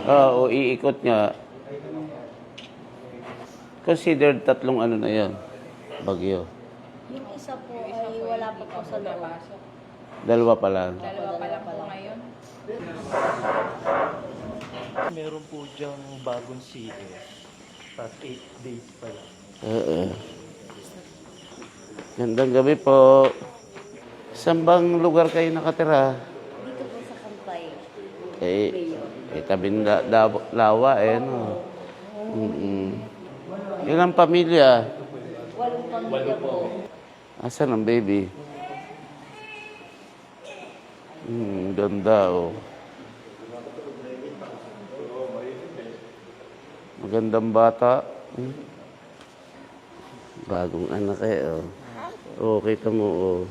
Oo, iikot nga. Considered tatlong ano na yan. Bagyo. Yung isa po ay wala pa po sa loob. Dalawa pa lang. Dalawa pa lang po ngayon. Meron po diyang bagong CS. Past 8 days pa lang. Oo. Gandang gabi po. Saan bang lugar kayo nakatira? Dito po sa Kampay. Tabi ng lawa no. Ilang pamilya? 8 pamilya po. Asan ang baby? Ganda oh. Magandang bata. Bagong anak oh. Oh, kita mo oh.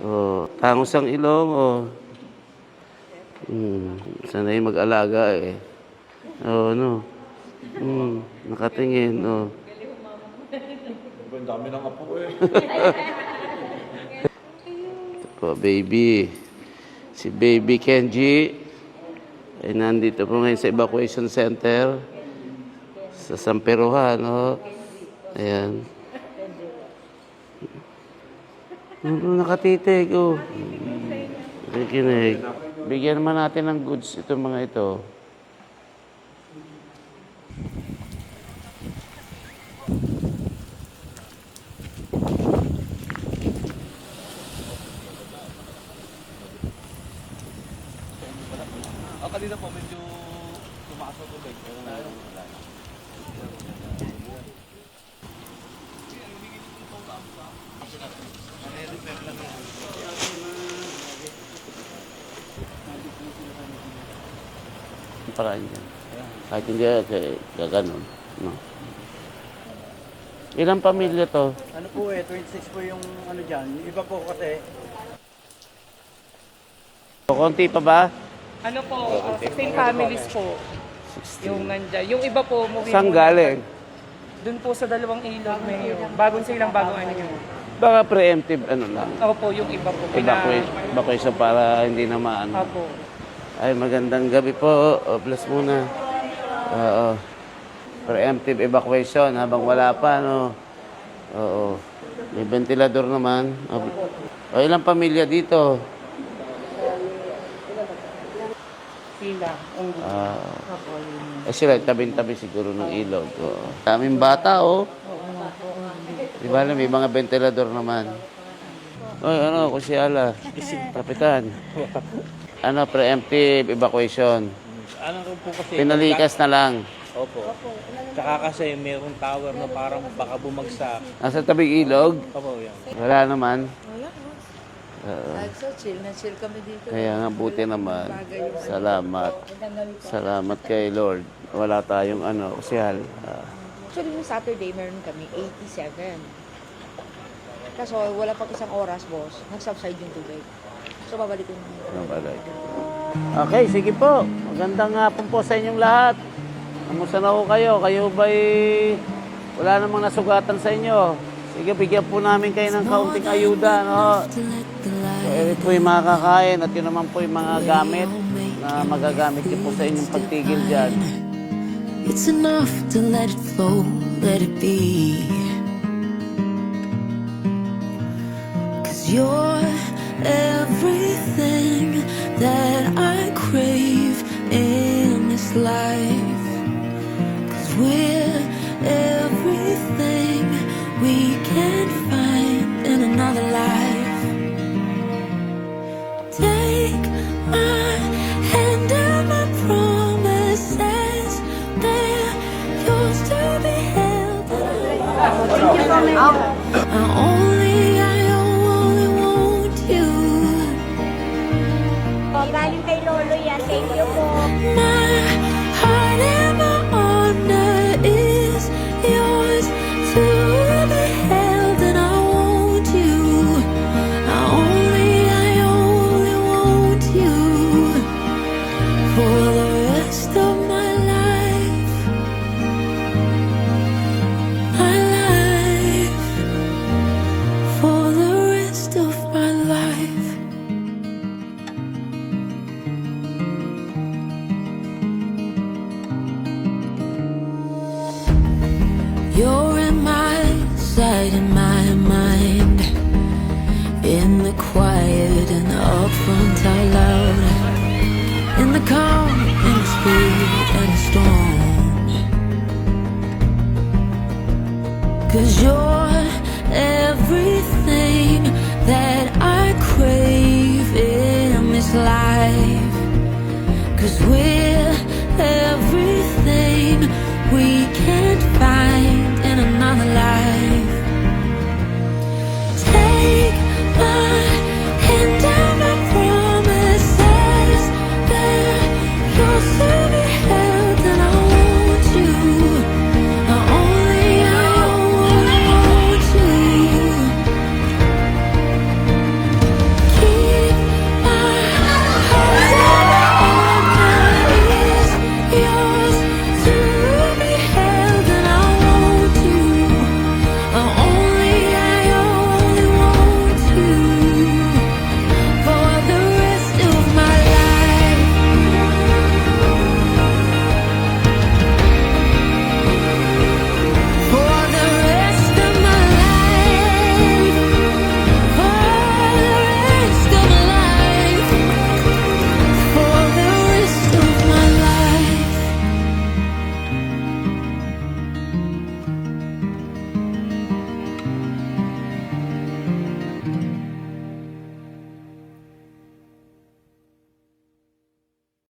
Oh, tangos ang ilong oh. Sanay mag-alaga eh. Oh, no. Nakatingin oh. Ang dami ng apo eh. Ito po, baby. Si Baby Kenji ay nandito po ngayon sa evacuation center sa Samperuhan, no? Ayan. Nakatitig, oh. Nakikinig. Bigyan naman natin ng goods itong mga ito. Kanina po medyo tumakas ang tubig. Paraan dyan. Kahit hindi gaganon. No. Ilang pamilya to? Ano po 26 po yung ano dyan. Yung iba po kasi, Konti pa ba? Ano po, 16 families po. Yung nandyan. Yung iba po, Saan galing? Doon po sa dalawang ilog, may bagong silang bagong ano yun. Baka preemptive ano lang. Opo, yung iba po. Evacuation para hindi na maano. Opo. Ay, magandang gabi po. Bless muna. Oo. Preemptive evacuation habang wala pa, no? Oo. May ventilador naman. O, ilang pamilya dito? Sila. Sila, tabi-tabi siguro ng ilog. Oo. Daming bata, oh. Di ba may mga ventilador naman. Oy, ano, kusyala. Kapitan. Ano, preemptive evacuation. Ano po kasi? Pinalikas na lang. Opo. Tsaka kasi mayroong tower na parang baka bumagsak. Nasa tabing ilog? Opo, yan. Wala naman. So, chill na chill kami dito. Kaya nga buti naman. Salamat. Salamat kay Lord. Wala tayong ano, kusyal. Actually, nung Saturday, meron kami 87. Kaso, wala pang isang oras, boss. Nag-subside yung tubig. So, babalik yung Nabalik. Okay, sige po. Magandang hapon po sa inyong lahat. Kamusta na ho kayo? Kayo ba'y wala namang nasugatan sa inyo? Sige, bigyan po namin kayo ng kaunting ayuda, no? So, ito po yung mga kakain at yun naman po yung mga gamit na magagamit niyo po sa inyong pagtigil dyan. It's enough to let it flow, let it be. 'Cause you're everything that I crave in this life. 'Cause we're everything we can find in another life. Take my hand and my promises, they're yours to be held. I only want you. Galing kay Lolo yan. Thank you po. My heart and my honor is yours to be held, and I want you. I only want you for the rest of my life. My life. 'Cause you're everything that I crave in this life. 'Cause we're